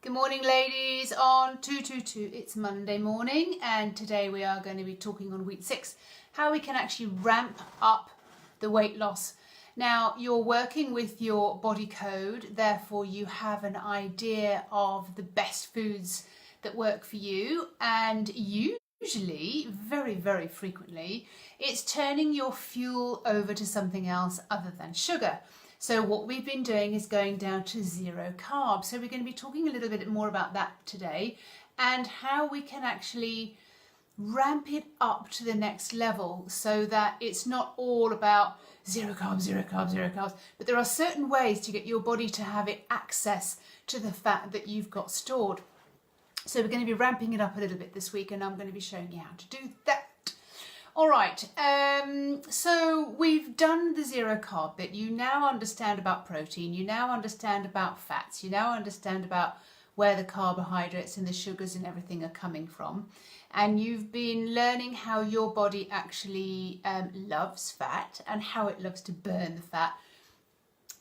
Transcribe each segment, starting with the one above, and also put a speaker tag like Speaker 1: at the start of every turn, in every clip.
Speaker 1: Good morning, ladies. On 222, it's Monday morning, and today we are going to be talking on week 6, how we can actually ramp up the weight loss. Now, you're working with your body code, therefore you have an idea of the best foods that work for you, and usually, very, very frequently, it's turning your fuel over to something else other than sugar. So what we've been doing is going down to 0 carbs. So we're going to be talking a little bit more about that today and how we can actually ramp it up to the next level so that it's not all about 0 carbs, 0 carbs, 0 carbs, but there are certain ways to get your body to have it access to the fat that you've got stored. So we're going to be ramping it up a little bit this week, and I'm going to be showing you how to do that. All right, so we've done the 0 carb bit. You now understand about protein, you now understand about fats, you now understand about where the carbohydrates and the sugars and everything are coming from. And you've been learning how your body actually loves fat and how it loves to burn the fat.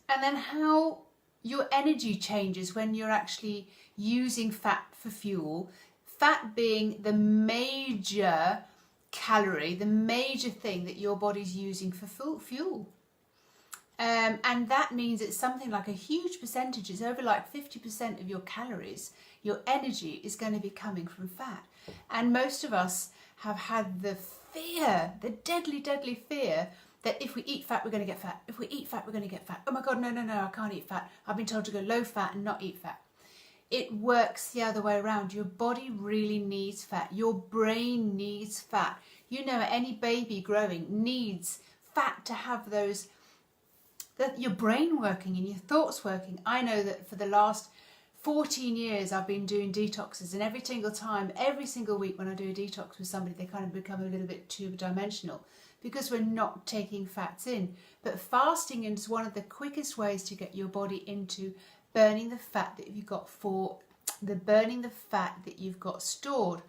Speaker 1: And then how your energy changes when you're actually using fat for fuel. Fat being the major calorie, the major thing that your body's using for fuel. And that means it's something like a huge percentage, it's over like 50% of your calories, your energy is going to be coming from fat. And most of us have had the fear, the deadly, deadly fear that if we eat fat, we're going to get fat. If we eat fat, we're going to get fat. Oh my God, no, I can't eat fat. I've been told to go low fat and not eat fat. It works the other way around. Your body really needs fat. Your brain needs fat. You know, any baby growing needs fat to have those, that your brain working and your thoughts working. I know that for the last 14 years I've been doing detoxes, and every single time, every single week when I do a detox with somebody, they kind of become a little bit two-dimensional because we're not taking fats in. But fasting is one of the quickest ways to get your body into burning the fat that you've got burning the fat that you've got stored.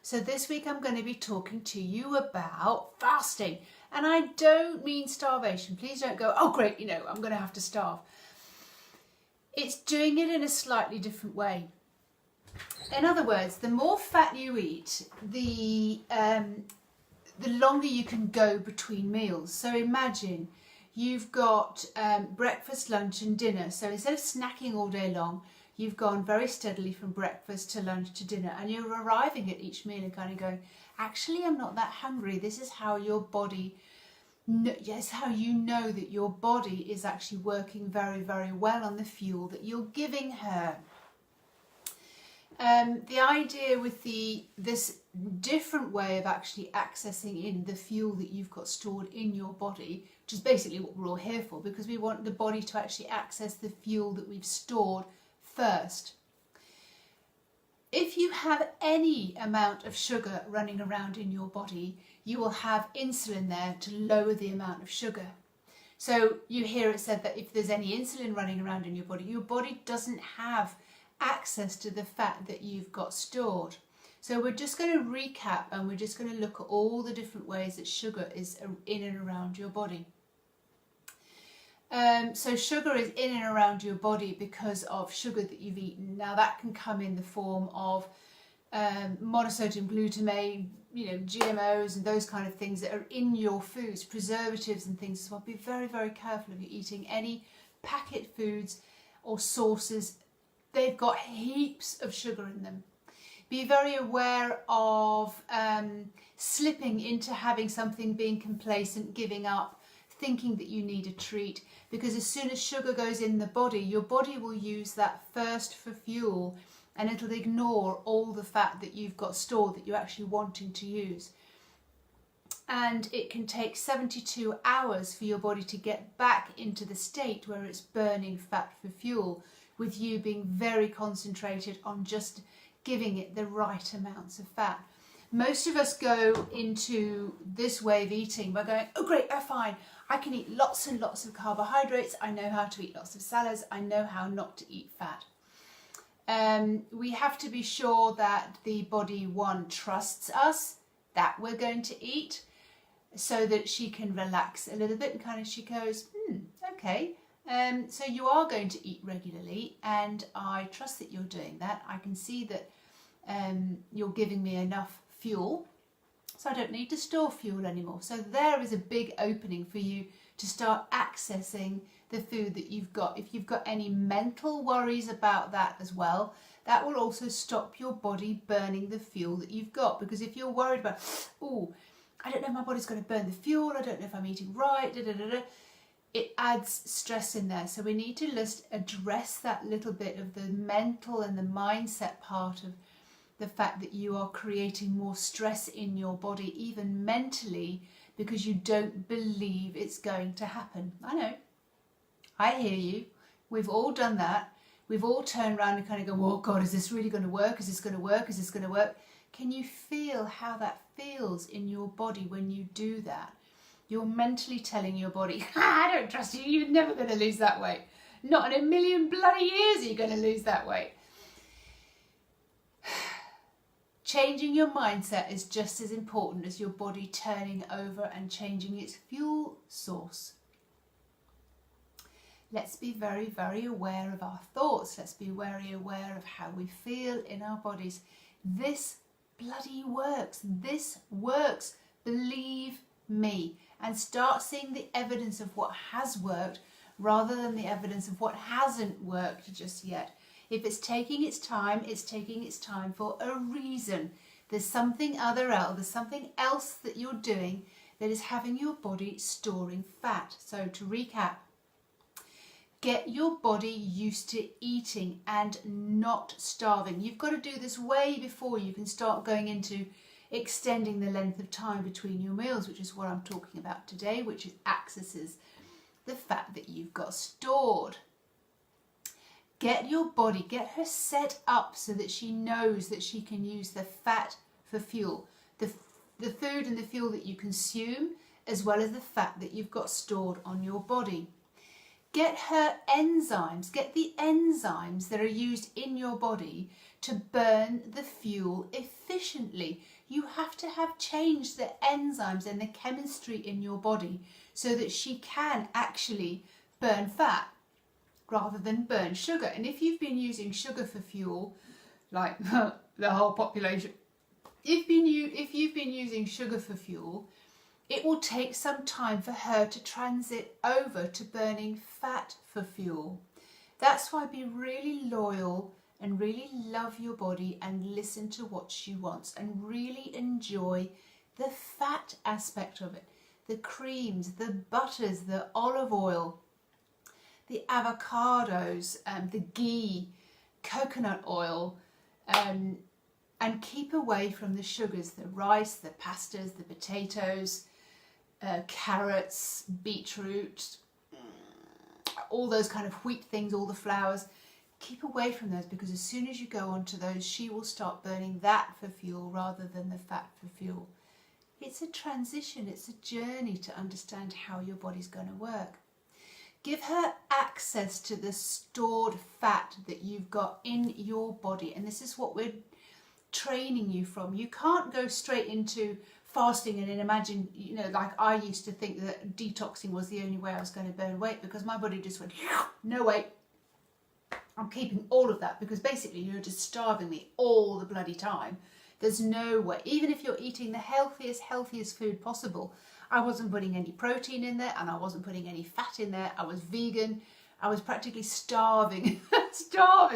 Speaker 1: So this week I'm going to be talking to you about fasting, and I don't mean starvation. Please don't go, oh great, you know, I'm going to have to starve. It's doing it in a slightly different way. In other words, the more fat you eat, the longer you can go between meals. So imagine you've got breakfast, lunch and dinner. So instead of snacking all day long, you've gone very steadily from breakfast to lunch to dinner, and you're arriving at each meal and kind of going, actually, I'm not that hungry. This is how your body, yes, how you know that your body is actually working very, very well on the fuel that you're giving her. The idea with this different way of actually accessing in the fuel that you've got stored in your body, which is basically what we're all here for, because we want the body to actually access the fuel that we've stored first. If you have any amount of sugar running around in your body, you will have insulin there to lower the amount of sugar. So you hear it said that if there's any insulin running around in your body doesn't have access to the fat that you've got stored. So we're just going to recap, and we're just going to look at all the different ways that sugar is in and around your body. So sugar is in and around your body because of sugar that you've eaten. Now that can come in the form of monosodium glutamate, you know, GMOs and those kind of things that are in your foods, preservatives and things as well. Be very, very careful if you're eating any packet foods or sauces. They've got heaps of sugar in them. Be very aware of slipping into having something, being complacent, giving up, thinking that you need a treat, because as soon as sugar goes in the body, your body will use that first for fuel, and it'll ignore all the fat that you've got stored that you're actually wanting to use. And it can take 72 hours for your body to get back into the state where it's burning fat for fuel, with you being very concentrated on just giving it the right amounts of fat. Most of us go into this way of eating. We're going, oh great, oh fine, I can eat lots and lots of carbohydrates. I know how to eat lots of salads. I know how not to eat fat. We have to be sure that the body, one, trusts us that we're going to eat, so that she can relax a little bit and kind of, she goes, okay, So you are going to eat regularly, and I trust that you're doing that. I can see that you're giving me enough fuel, so I don't need to store fuel anymore. So there is a big opening for you to start accessing the food that you've got. If you've got any mental worries about that as well, that will also stop your body burning the fuel that you've got. Because if you're worried about, oh, I don't know, my body's going to burn the fuel, I don't know if I'm eating right, it adds stress in there. So we need to just address that little bit of the mental and the mindset part of the fact that you are creating more stress in your body, even mentally, because you don't believe it's going to happen. I know. I hear you. We've all done that. We've all turned around and kind of go, oh God, is this really going to work? Is this going to work? Is this going to work? Can you feel how that feels in your body when you do that? You're mentally telling your body, I don't trust you. You're never going to lose that weight. Not in a million bloody years are you going to lose that weight. Changing your mindset is just as important as your body turning over and changing its fuel source. Let's be very, very aware of our thoughts. Let's be very aware of how we feel in our bodies. This bloody works. This works. Believe me. And start seeing the evidence of what has worked rather than the evidence of what hasn't worked just yet. If it's taking its time for a reason. There's something there's something else that you're doing that is having your body storing fat. So to recap, get your body used to eating and not starving. You've got to do this way before you can start going into extending the length of time between your meals, which is what I'm talking about today, which accesses the fat that you've got stored. Get your body, get her set up so that she knows that she can use the fat for fuel. The food and the fuel that you consume, as well as the fat that you've got stored on your body. Get her enzymes, get the enzymes that are used in your body to burn the fuel efficiently. You have to have changed the enzymes and the chemistry in your body so that she can actually burn fat rather than burn sugar. And if you've been using sugar for fuel, like the whole population, if you've been using sugar for fuel, it will take some time for her to transit over to burning fat for fuel. That's why be really loyal and really love your body and listen to what she wants and really enjoy the fat aspect of it. The creams, the butters, the olive oil, the avocados, the ghee, coconut oil, and keep away from the sugars, the rice, the pastas, the potatoes, carrots, beetroot, all those kind of wheat things, all the flours. Keep away from those, because as soon as you go onto those, she will start burning that for fuel rather than the fat for fuel. It's a transition, it's a journey to understand how your body's going to work. Give her access to the stored fat that you've got in your body. And this is what we're training you from. You can't go straight into fasting and then imagine, like I used to think that detoxing was the only way I was going to burn weight, because my body just went, no weight. I'm keeping all of that, because basically you're just starving me all the bloody time. There's no way. Even if you're eating the healthiest food possible, I wasn't putting any protein in there and I wasn't putting any fat in there. I was vegan. I was practically starving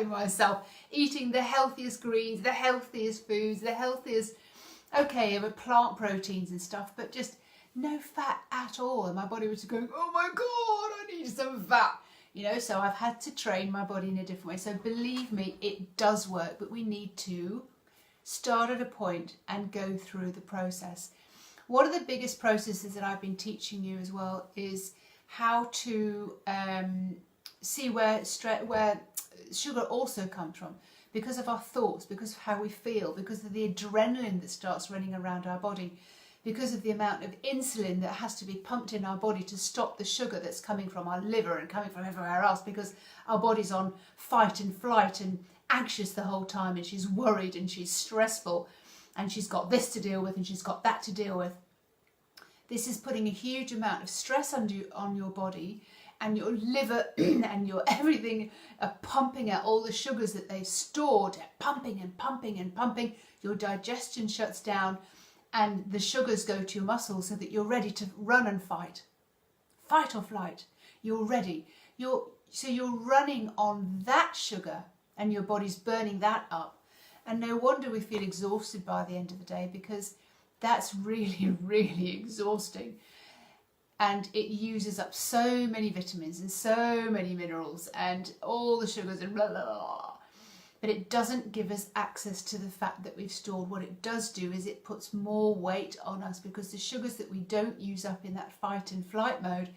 Speaker 1: myself, eating the healthiest greens, the healthiest foods, the healthiest, but plant proteins and stuff, but just no fat at all. And my body was going, oh my God, I need some fat. So I've had to train my body in a different way. So believe me, it does work, but we need to start at a point and go through the process. One of the biggest processes that I've been teaching you as well is how to see where sugar also comes from, because of our thoughts, because of how we feel, because of the adrenaline that starts running around our body, because of the amount of insulin that has to be pumped in our body to stop the sugar that's coming from our liver and coming from everywhere else, because our body's on fight and flight and anxious the whole time, and she's worried and she's stressful and she's got this to deal with and she's got that to deal with. This is putting a huge amount of stress on your body, and your liver and your everything are pumping out all the sugars that they've stored, pumping and pumping and pumping. Your digestion shuts down and the sugars go to your muscles so that you're ready to run and fight. Fight or flight. You're ready. So you're running on that sugar and your body's burning that up. And no wonder we feel exhausted by the end of the day, because that's really, really exhausting. And it uses up so many vitamins and so many minerals and all the sugars and blah, blah, blah. But it doesn't give us access to the fat that we've stored. What it does do is it puts more weight on us, because the sugars that we don't use up in that fight and flight mode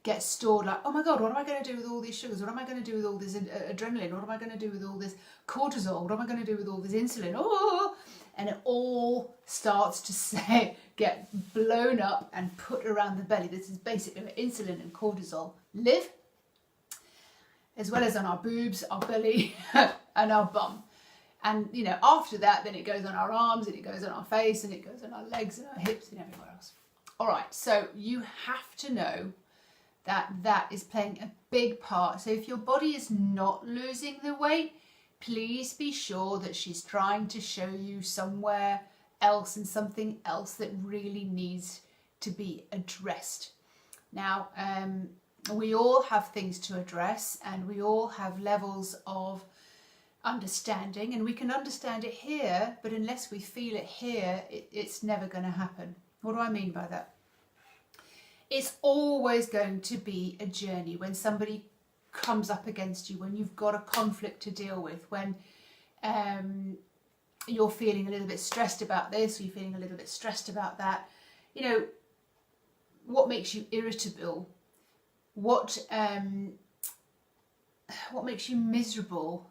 Speaker 1: get stored. Like, oh my God, what am I going to do with all these sugars? What am I going to do with all this adrenaline? What am I going to do with all this cortisol? What am I going to do with all this insulin? Oh, and it all starts to get blown up and put around the belly. This is basically where insulin and cortisol live, as well as on our boobs, our belly, and our bum. And, you know, after that, then it goes on our arms, and it goes on our face, and it goes on our legs and our hips and everywhere else. All right, so you have to know that that is playing a big part. So if your body is not losing the weight, please be sure that she's trying to show you somewhere else and something else that really needs to be addressed. Now, we all have things to address, and we all have levels of understanding, and we can understand it here, but unless we feel it here, it's never going to happen. What do I mean by that? It's always going to be a journey when somebody comes up against you, when you've got a conflict to deal with, when you're feeling a little bit stressed about this, or you're feeling a little bit stressed about that. You know, what makes you irritable? What makes you miserable?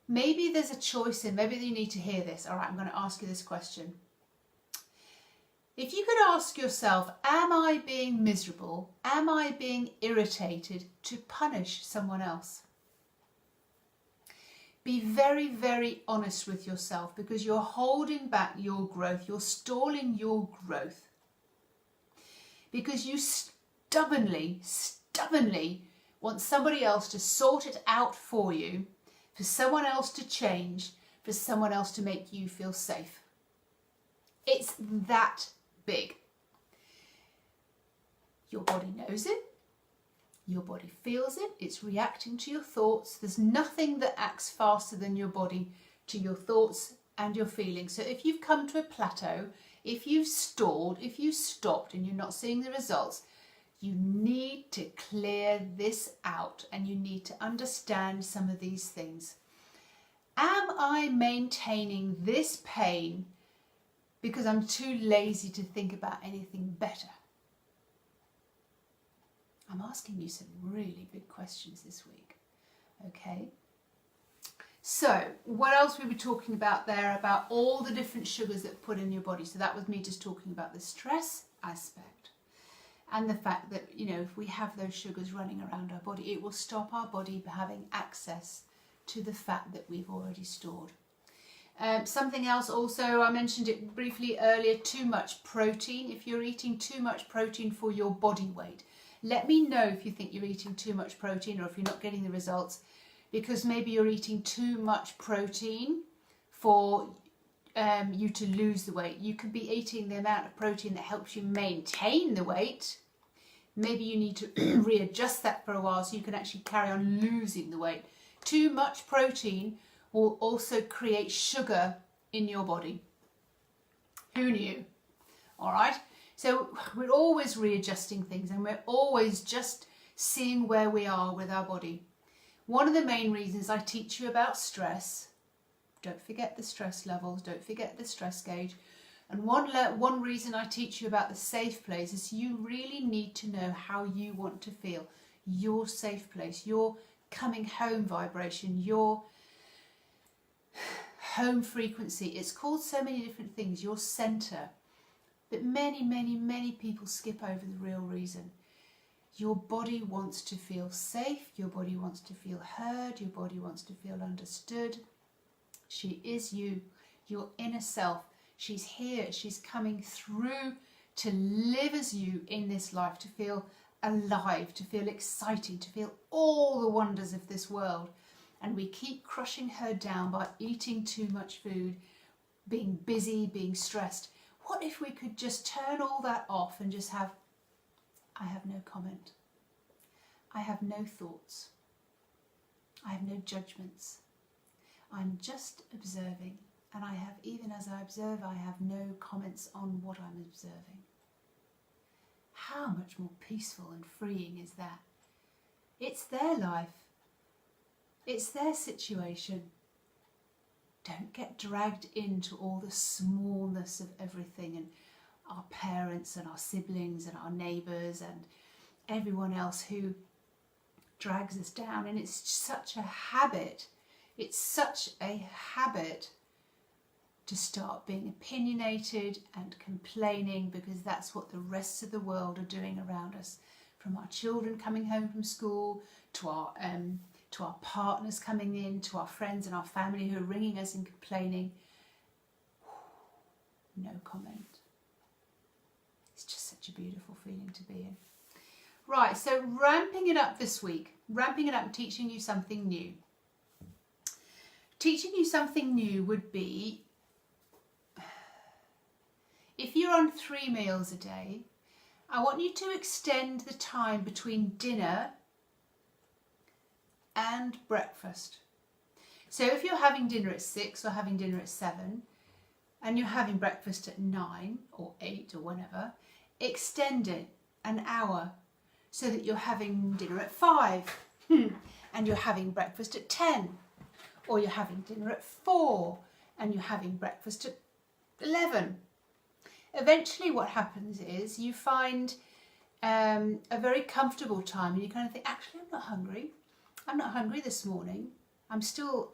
Speaker 1: Maybe there's a choice in, maybe you need to hear this. All right, I'm going to ask you this question. If you could ask yourself, am I being miserable? Am I being irritated to punish someone else? Be very, very honest with yourself, because you're holding back your growth. You're stalling your growth because you stubbornly want somebody else to sort it out for you, for someone else to change, for someone else to make you feel safe. It's that big. Your body knows it. Your body feels it. It's reacting to your thoughts. There's nothing that acts faster than your body to your thoughts and your feelings. So if you've come to a plateau, if you've stalled, if you've stopped and you're not seeing the results, you need to clear this out, and you need to understand some of these things. Am I maintaining this pain because I'm too lazy to think about anything better? I'm asking you some really big questions this week. Okay. So what else we were talking about there, about all the different sugars that put in your body. So that was me just talking about the stress aspect, and the fact that, you know, if we have those sugars running around our body, it will stop our body having access to the fat that we've already stored. Something else also, I mentioned it briefly earlier, too much protein. If you're eating too much protein for your body weight, let me know if you think you're eating too much protein, or if you're not getting the results, because maybe you're eating too much protein for you to lose the weight. You could be eating the amount of protein that helps you maintain the weight. Maybe you need to readjust that for a while so you can actually carry on losing the weight. Too much protein will also create sugar in your body. Who knew? All right. So we're always readjusting things, and we're always just seeing where we are with our body. One of the main reasons I teach you about stress, don't forget the stress levels, don't forget the stress gauge. And one reason I teach you about the safe place is you really need to know how you want to feel. Your safe place, your coming home vibration, your home frequency. It's called so many different things, your center. But many, many, many people skip over the real reason. Your body wants to feel safe. Your body wants to feel heard. Your body wants to feel understood. She is you, your inner self. She's here. She's coming through to live as you in this life, to feel alive, to feel excited, to feel all the wonders of this world. And we keep crushing her down by eating too much food, being busy, being stressed. What if we could just turn all that off and just have, I have no comment. I have no thoughts. I have no judgments. I'm just observing. And I have, even as I observe, I have no comments on what I'm observing. How much more peaceful and freeing is that? It's their life. It's their situation. Don't get dragged into all the smallness of everything and our parents and our siblings and our neighbours and everyone else who drags us down. And it's such a habit. It's such a habit to start being opinionated and complaining, because that's what the rest of the world are doing around us. From our children coming home from school to our partners coming in, to our friends and our family who are ringing us and complaining. No comment. It's just such a beautiful feeling to be in. Right, so ramping it up this week. Ramping it up and teaching you something new. Teaching you something new would be, if you're on 3 meals a day, I want you to extend the time between dinner and breakfast. So if you're having dinner at 6 or having dinner at 7 and you're having breakfast at 9 or 8 or whenever, extend it an hour so that you're having dinner at 5 and you're having breakfast at 10, or you're having dinner at 4 and you're having breakfast at 11. Eventually what happens is you find a very comfortable time and you kind of think, actually, I'm not hungry. I'm not hungry this morning. I'm still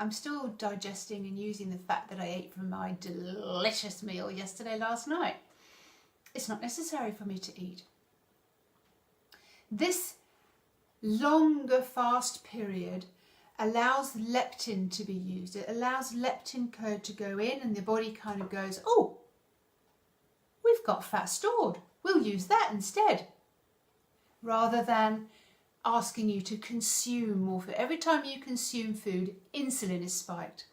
Speaker 1: digesting and using the fat that I ate from my delicious meal last night. It's not necessary for me to eat. This longer fast period allows leptin to be used. It allows leptin code to go in, and the body kind of goes, oh, we've got fat stored. We'll use that instead. Rather than asking you to consume more food. Every time you consume food, insulin is spiked.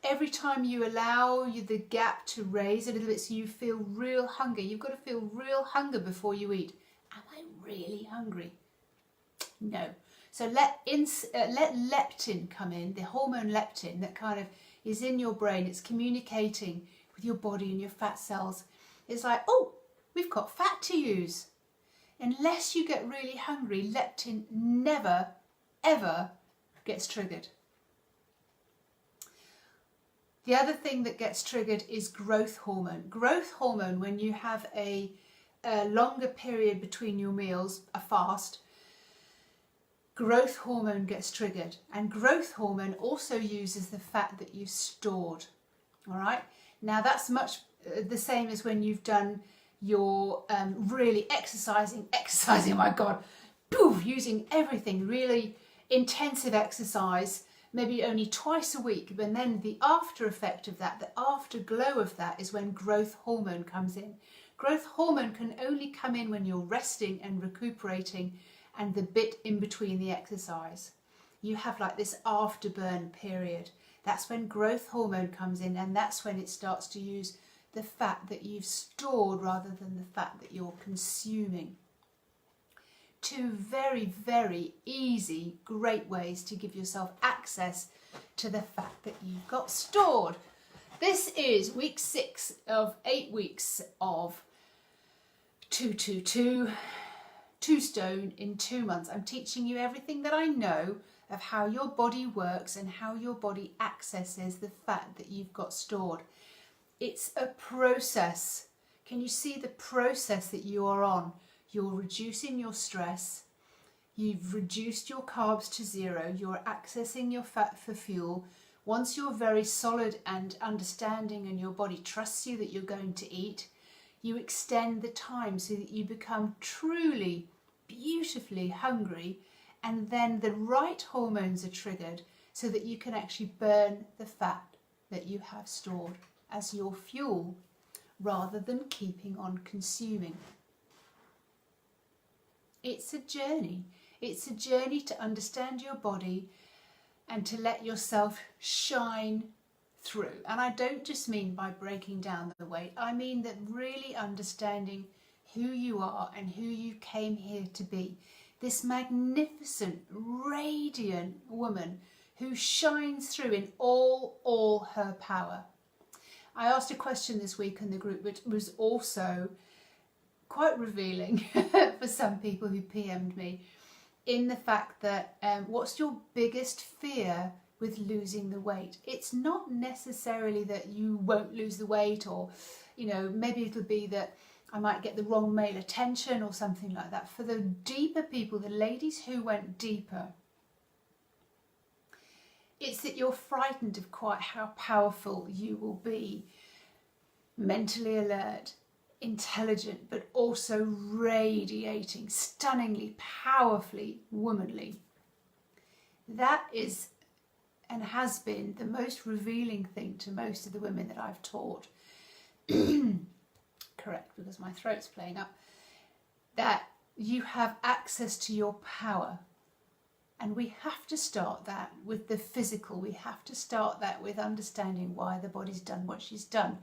Speaker 1: Every time you allow the gap to raise a little bit so you feel real hunger, you've got to feel real hunger before you eat. Am I really hungry? No. So let leptin come in, the hormone leptin that kind of is in your brain. It's communicating with your body and your fat cells. It's like, oh, we've got fat to use. Unless you get really hungry, leptin never, ever gets triggered. The other thing that gets triggered is growth hormone. Growth hormone, when you have a longer period between your meals, a fast, growth hormone gets triggered. And growth hormone also uses the fat that you've stored. All right? Now that's much the same as when you've done your really exercising, oh my God, poof, using everything, really intensive exercise, maybe only twice a week, but then the after effect of that, the afterglow of that is when growth hormone comes in. Growth hormone can only come in when you're resting and recuperating and the bit in between the exercise. You have like this afterburn period. That's when growth hormone comes in, and that's when it starts to use the fat that you've stored rather than the fat that you're consuming. 2 very, very easy, great ways to give yourself access to the fat that you've got stored. This is week 6 of 8 weeks of 222, 2 stone in 2 months. I'm teaching you everything that I know of how your body works and how your body accesses the fat that you've got stored. It's a process. Can you see the process that you are on? You're reducing your stress. You've reduced your carbs to 0. You're accessing your fat for fuel. Once you're very solid and understanding and your body trusts you that you're going to eat, you extend the time so that you become truly, beautifully hungry, and then the right hormones are triggered so that you can actually burn the fat that you have stored as your fuel rather than keeping on consuming. It's a journey. It's a journey to understand your body and to let yourself shine through. And I don't just mean by breaking down the weight. I mean that really understanding who you are and who you came here to be. This magnificent, radiant woman who shines through in all her power. I asked a question this week in the group which was also quite revealing for some people who PM'd me, in the fact that what's your biggest fear with losing the weight? It's not necessarily that you won't lose the weight, or maybe it'll be that I might get the wrong male attention or something like that. For the deeper people, the ladies who went deeper, it's that you're frightened of quite how powerful you will be, mentally alert, intelligent, but also radiating, stunningly, powerfully womanly. That is and has been the most revealing thing to most of the women that I've taught. Correct, because my throat's playing up. That you have access to your power. And we have to start that with the physical. We have to start that with understanding why the body's done what she's done,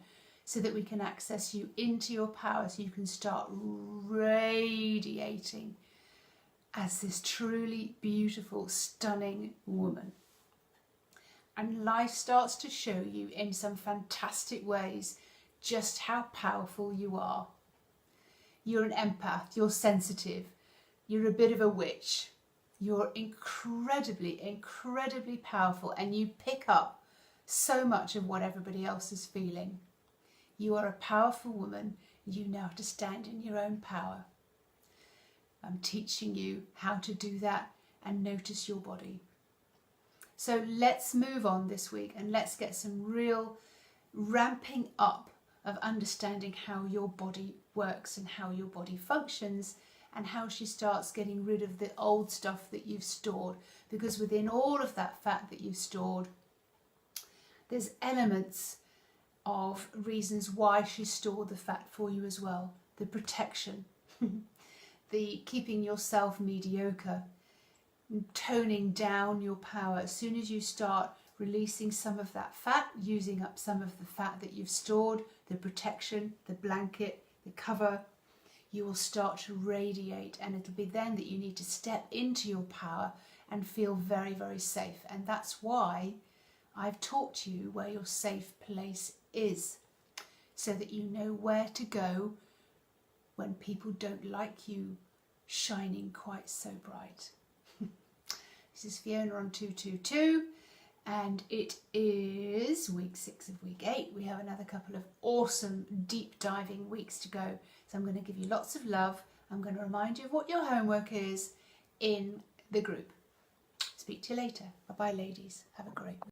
Speaker 1: so that we can access you into your power, so you can start radiating as this truly beautiful, stunning woman. And life starts to show you in some fantastic ways just how powerful you are. You're an empath, you're sensitive, you're a bit of a witch. You're incredibly, incredibly powerful, and you pick up so much of what everybody else is feeling. You are a powerful woman. You know how to stand in your own power. I'm teaching you how to do that and notice your body. So let's move on this week and let's get some real ramping up of understanding how your body works and how your body functions, and how she starts getting rid of the old stuff that you've stored. Because within all of that fat that you've stored, there's elements of reasons why she stored the fat for you as well. The protection, the keeping yourself mediocre, toning down your power. As soon as you start releasing some of that fat, using up some of the fat that you've stored, the protection, the blanket, the cover, you will start to radiate, and it'll be then that you need to step into your power and feel very, very safe. And that's why I've taught you where your safe place is, so that you know where to go when people don't like you shining quite so bright. This is Fiona on 222, and it is week 6 of week 8. We have another couple of awesome deep diving weeks to go. So I'm going to give you lots of love. I'm going to remind you of what your homework is in the group. Speak to you later. Bye-bye, ladies. Have a great week.